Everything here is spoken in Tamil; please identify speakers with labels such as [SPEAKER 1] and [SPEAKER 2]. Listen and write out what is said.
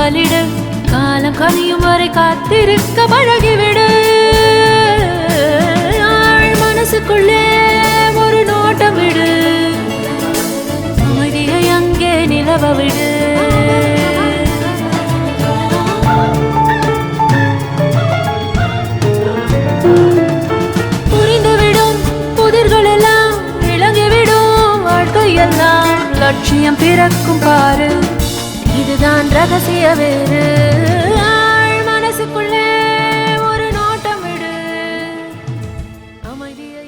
[SPEAKER 1] காவலிடு காலம் கனியும் வரை காத்திருக்க பழகிவிடு மனசுக்குள்ளே ஒரு நோட்டம் விடு அமைதியை அங்கே நிலவ விடு புரிந்துவிடும் புதிர்கள் எல்லாம் விளங்கிவிடும் வாழ்க்கையெல்லாம் லட்சியம் பிறக்கும் பாரு இதுதான் ரகசிய வேறு மனசுக்குள்ளே ஒரு நோட்டம் விடு அமைதியை